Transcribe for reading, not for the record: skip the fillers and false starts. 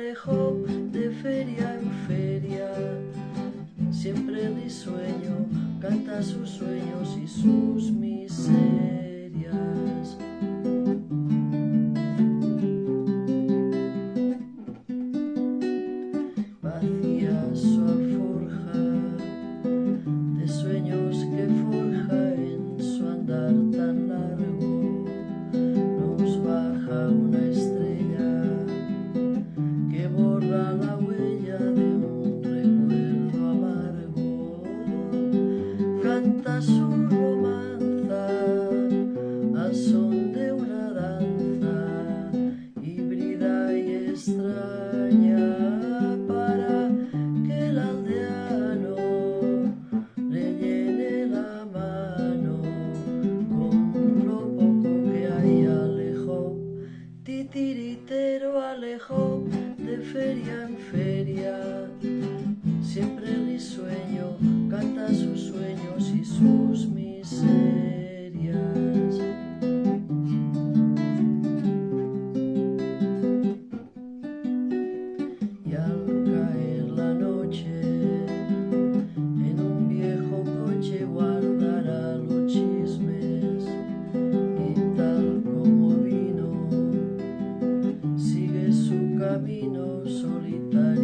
alejó de feria en feria. Siempre risueño, canta sus sueños y sus miserias. Vacía su alforja de sueños que forja en su andar tan largo. Nos baja una estrella que borra la huella de un recuerdo amargo. Canta su romanza al son de una danza híbrida y extraña, para que el aldeano le llene la mano con lo poco que hay. Alejó, titiritero, alejó de feria en feria. Siempre risueño, canta sus sueños y sus miserias. Y al caer la noche, en un viejo coche guardará los chismes, y tal como vino, sigue su camino solitario.